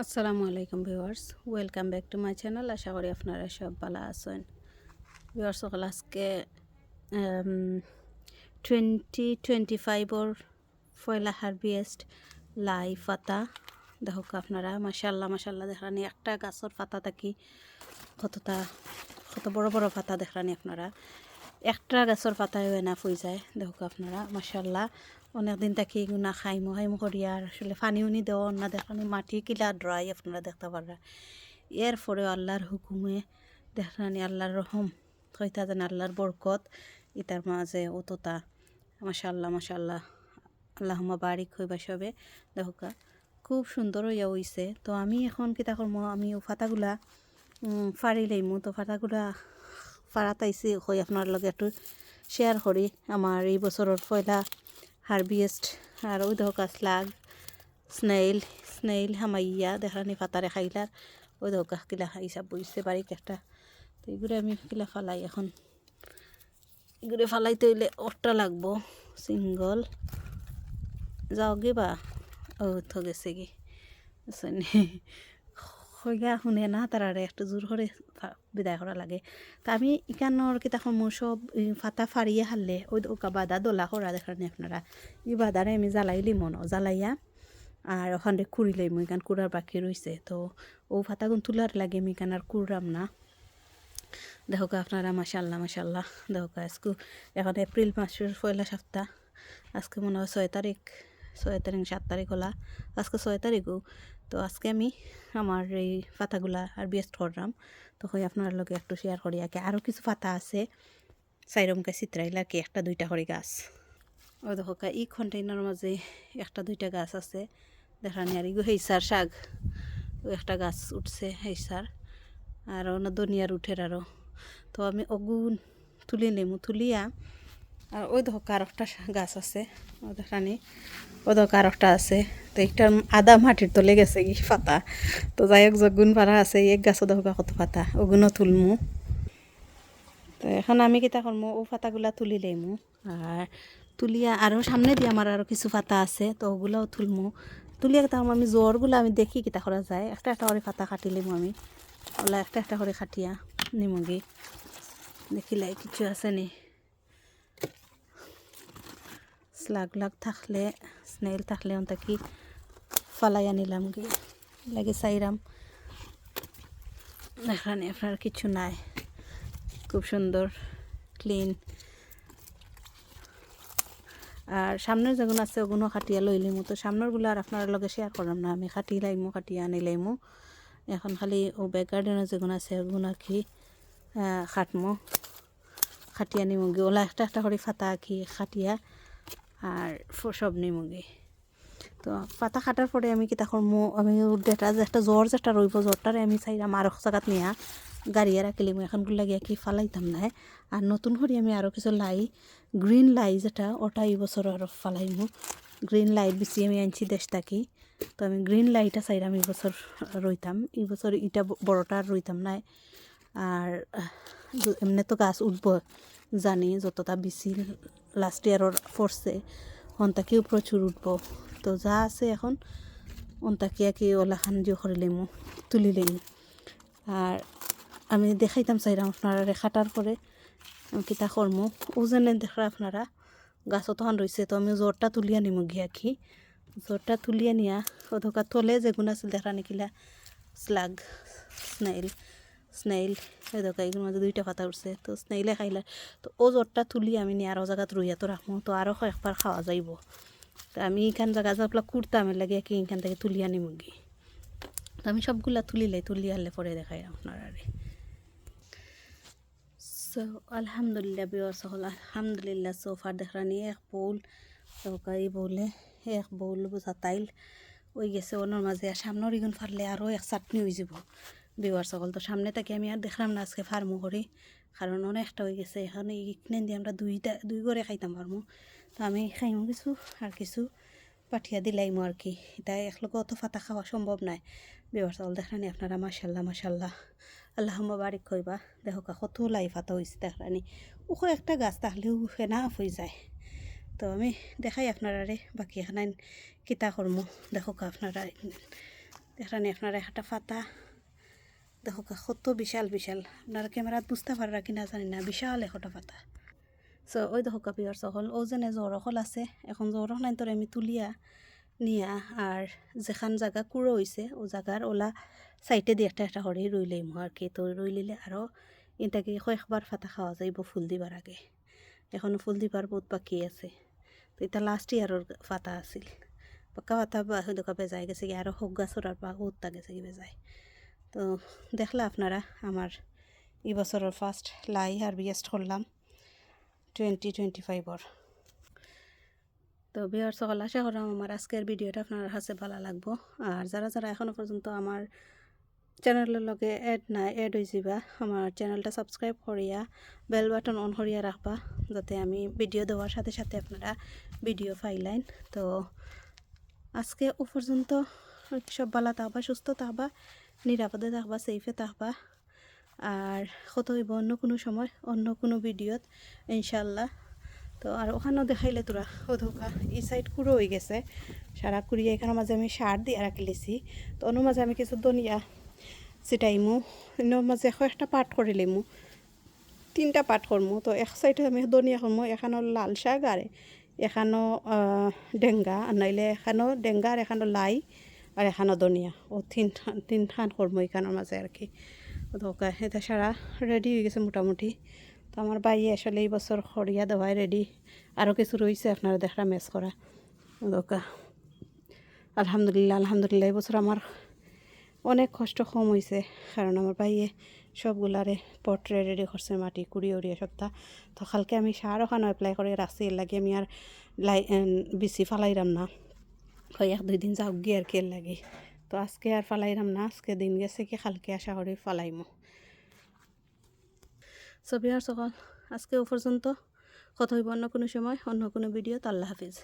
আসসালামু আলাইকুম viewers, welcome back to my channel. আশা করি আপনারা সব ভালো আছেন। ভিউয়ার্স সকল আজকে 2025 পয়লা হারভেস্ট লাই পাতা দেখো আপনারা মাশাল্লাহ মাশাল্লাহ দেখানি একটা গাছের পাতা থাকি কত বড় বড় পাতা দেখানি আপনারা একটা গাছের পাতায় না ফুই যায় দেখো আপনারা মাশাল্লাহ অনেকদিন থাকি না খাইমো করিয়া আর আসলে পানি উনি দেওয়া না দেখানি মাটি কিলা ড্রাই আপনারা দেখতে পারা এরপরেও আল্লাহর হুকুমে দেখানি আল্লাহর রহম হইতা যেন আল্লাহর বরকত ইতার মাঝে অতটা মাশাল্লাহ মাশাল্লাহ আল্লাহুম্মা বারিক হইবা সবে দেখো খুব সুন্দর হইয়া হইছে। তো আমি এখন কিতা করবো, আমি ও পাতাগুলা ফাড়ি লইমু। তো পাতাগুলা ফাড়াতাইছি হই আপনার লগে একটু শেয়ার করি আমার এই বছরের পয়লা হারভেস্ট। আর ওই দেখো স্লাগ স্নেইল হামাইয়া দেখানি পাতারে খাইলার ওই দেখো কিলা হিসাব বইছে বাড়িক একটা। তো এগুলো আমি কিলা ফালাই এখন এগুলো ফালাইতে হইলে অটটা লাগবো সিঙ্গল যাও গে বা ও তো গেছে কি হইয়া শুনে না তারারে একটু জোর করে বিদায় করা লাগে। তা আমি ইকানোর কিতাখন মোৰ সব ফাতা ফাড়িয়ে হারলে ওই বাদা দোলা করা দেখানি আপনারা এই বাদারে আমি জ্বালাইলি মনো জ্বালাইয়া আর ওখানে কুড়ি লইম এখান কুড়ার বাকি রয়েছে। তো ও ফাতাগুন তুলার লাগে আমি এখান আর কুড়াম না। দেখো আপনারা মাশাল্লাহ মাশাল্লাহ দেখো আজকে এখন এপ্রিল মাসের পয়লা সপ্তাহ, আজকে মনে হয় 6 তারিখ 7 তারিখ হলা, আজকে 6 তারিখও। তো আজকে আমি আমার এই পাতাগুলা আর বেস্ট করলাম। তো আপনার লগে একটু শেয়ার করি আগে আরও কিছু পাতা আছে সাইরমকে চিত্রাইলা কি একটা দুইটা করে গাছ ওই দেখো এই কন্টেইনার মাঝে একটা দুইটা গাছ আছে দেখানি। আর ইগো হেইসার শাক ওই একটা গাছ উঠছে হেইসার আর অন্য দুনিয়ার উঠের আরও। তো আমি অগুন তুলি নেমু তুলিয়া আর ওই দেখো আর একটা গাছ আছে ওই দেখানি ওই দেখো আর একটা আছে। তো একটার আদা মাটির তলে গেছে কি পাতা। তো যাই হোক যগুন পারা আছে এক গাছও দেখো কত পাতা ওগুনও তুলমু। তো এখন আমি কিতা করমু ও পাতাগুলা তুলি লইমু আর তুলিয়া আরও সামনে দিয়ে আমার আরও কিছু পাতা আছে তো ওগুলাও তুলমু। তুলিয়া কিতা আমি জ্বরগুলো আমি দেখি কিতা করা যায় একটা একটা করে পাতা কাটি লইমু আমি ওলা একটা একটা করে কাটিয়া নিমুগি দেখিলাই কিছু আছে নি স্লাগ থাকলে স্নেল থাকলে অন্ত কি ফালাই আনিলাম কি লাগে চাইরাম এখানে আপনার কিছু নাই খুব সুন্দর ক্লিন। আর সামনের যেগুলো আছে ওগুলো খাটিয়া লইলিমু। তো সামনেরগুলো আর আপনার লগে শেয়ার করলাম না, আমি খাটি লাইমু খাটিয়া আনি লাইমু। এখন খালি ও ব্যাক গার্ডেনের যেগুলো আছে ওগুলো কি খাটমো খাটিয়া নিমুগি ওলা একটা একটা করে ফাতা আঁকি খাটিয়া আর সব নিমুগি। তো পাতা কাটার পরে আমি কিতা করমু আমি ডেটা যে একটা জ্বর যেটা রইব জ্বরটারে আমি চাইলাম আরও জায়গাত নিয়া গাড়িয়ে রাখিলিম এখনগুলো লাগিয়া কি ফালাইতাম না। আর নতুন করে আমি আরও কিছু লাই গ্রিন লাই যেটা ওটা এই বছর আরও ফালাইমু। গ্রিন লাই বেশি আমি আনছি দেশ থাকি। তো আমি গ্রিন লাইটা চাইলাম এই বছর রইতাম এই বছর ইটা বড়টা আর রইতাম না। আর এমনি তো গাছ উঠব জানি যতটা বেশি লাস্ট ইয়ারর পড়ছে অন্তাকেও প্রচুর উঠব। তো যা আছে এখন অন্তাকিয়া কি ওলাখান যে করে লেমু তুলি লেমু। আর আমি দেখাইতাম চাইলাম আপনারা খাটার পরে কিতা করমু ওজনে দেখা আপনারা গাছও তখন রয়েছে। তো আমি জ্বরটা তুলিয়া নিমু গিয়া কি জ্বরটা তুলিয়া নিয়া অধকা তলে যেগুলো আছিল দেখা নিকিলা স্লাগ স্নেইল ওই দোকা এগুলোর মধ্যে দুইটা পাতা উঠছে তো স্নেইলে খাইলা। তো ও জ্বরটা তুলি আমি নিয়ে আরও জায়গাত রইয়া তো রাখবো তো আরও কয়েকবার খাওয়া যাইব। তো আমি এখান জায়গা যাপলা কুর্তাম লাগে কি এখান থেকে তুলিয়া নিমুগি। তো আমি সবগুলা তুলি আনলে পরে দেখাই আপনার আরে। সো আলহামদুলিল্লাহ বিওর সকল আলহামদুলিল্লাহ সোফার দেখানি এক বউল তরকারি বলে এক বউল বোঝা তাইল ওই গেছে ওনার মাঝে আর সামনের ইগুন ফারলে আরও এক চাটনি হয়ে যাব বিওয়ার সকল। তো সামনে থেকে আমি আর দেখলাম না আজকে ফার্মু করি কারণ অনেকটা হয়ে গেছে এখানে ইকনে দিয়ে আমরা দুই করে খাইতাম পারমু। তো আমি খাইমু কিছু আর কিছু পাঠিয়া দিলাইমু আর কি এটা একলগে অত ফাতা খাওয়া সম্ভব নয়। বিওয়ার সকল দেখানি আপনারা মাশাল্লাহ মাশাল্লাহ আল্লাহুম্মা বারিক কইবা দেখো কত লাই ফাতা হয়েছে দেখানি ওখো একটা গাছ তাহলেও ফেনা হয়ে যায়। তো আমি দেখাই আপনারা রে বাকি এখানে কিতা করমু দেখো আপনারা এখানে আপনারা একটা পাতা দেখো কত বিশাল বিশাল, আপনারা ক্যামেরাত বুঝতে পারা কিনা জানি না, বিশাল একটা পাতা। সো ওই দেখো কাপিয়ার সকল ও যেনে জরকল আছে, এখন জরক নাই তোর আমি তুলিয়া নিয়া আর যেখান জায়গা কুড়ো হয়েছে ও জায়গার ওলা সাইডে দিয়ে একটা একটা হরে রুই লইম আর কি। তো রুই লিলে আরও এটাকে কয়েকবার ফাতা খাওয়া যাইব ফুল দিবার আগে, এখনও ফুল দিবার বহুত বাকি আছে। তো এটা লাস্ট ইয়ারের ফাতা আছিল, পাক্কা ফাতা হয়তো বেজায় গেছে কি, আরও হোক গাছর আর বা উত্তা গেছে কি বেজায়। তো দেখলা আপনারা আমার এই বছরের ফার্স্ট লাই হারভেস্ট করলাম 2025। তো বিয়ার সকল আশা করলাম আমার আজকের ভিডিওটা আপনার কাছে ভালো লাগবো। আর যারা যারা এখনও পর্যন্ত আমার চ্যানেলের লগে এড হয়ে যাবা, আমার চ্যানেলটা সাবস্ক্রাইব করিয়া বেল বাটন অন করিয়া রাখবা, যাতে আমি ভিডিও দেওয়ার সাথে সাথে আপনারা ভিডিও পাইলেন। তো আজকে ও পর্যন্ত সব ভালো থাকবা, সুস্থ থাকবা, নিরাপদে থাকবা, সেফে থাকবা। আর কত হইব অন্য কোনো সময় অন্য কোনো ভিডিওত ইনশাল্লাহ। তো আর ওখানেও দেখাইলে তোরা ও ধোকা এই সাইড কুড়ো হয়ে গেছে সারা কুড়িয়ে, এখানের মাঝে আমি সার দিয়ে রাখিলেছি। তো অন্য মাঝে আমি কিছু ধনিয়া ছিটাইমু, অন্য মাঝে একটা পাট করে লিমু, 3টা পাট করমু। তো এক সাইডে আমি ধনিয়া করমু, এখানো লাল শাক আর এখানো ডেঙ্গা, আর নাইলে এখানো ডেঙ্গা আর এখানো লাই আর এখানো ধনিয়া, ও তিনখান করমু এখানোর মাঝে আর কি। ধোকা এটা সারা রেডি হয়ে গেছে মোটামুটি। তো আমার বাইয়ে আসলে এই বছর খড়িয়া দেওয়াই রেডি, আরও কিছু রয়েছে আপনারা দেখরা ম্যাচ করা। ধোকা আলহামদুলিল্লাহ আলহামদুলিল্লাহ এই বছর আমার অনেক কষ্ট কম হয়েছে, কারণ আমার বাইয়ে সবগুলারে পটরে রেডি করছে, মাটি কুড়ি উড়িয়ে সপ্তাহ। তো কালকে আমি সার ওখানে অ্যাপ্লাই করে রাখছি, এর লাগে আমি আর বেশি ফালাইরাম না, হয় 1-2 দিন যাও গিয়ে আর কি এর লাগে। তো আজকে আর ফালাইরাম না, আজকে দিন গেছে কি কালকে আশা করি ফালাইমো। ছবি আর সকল আজকে ও পর্যন্ত, কথা হইব অন্য কোনো সময় অন্য কোনো ভিডিও। আল্লাহ হাফিজ।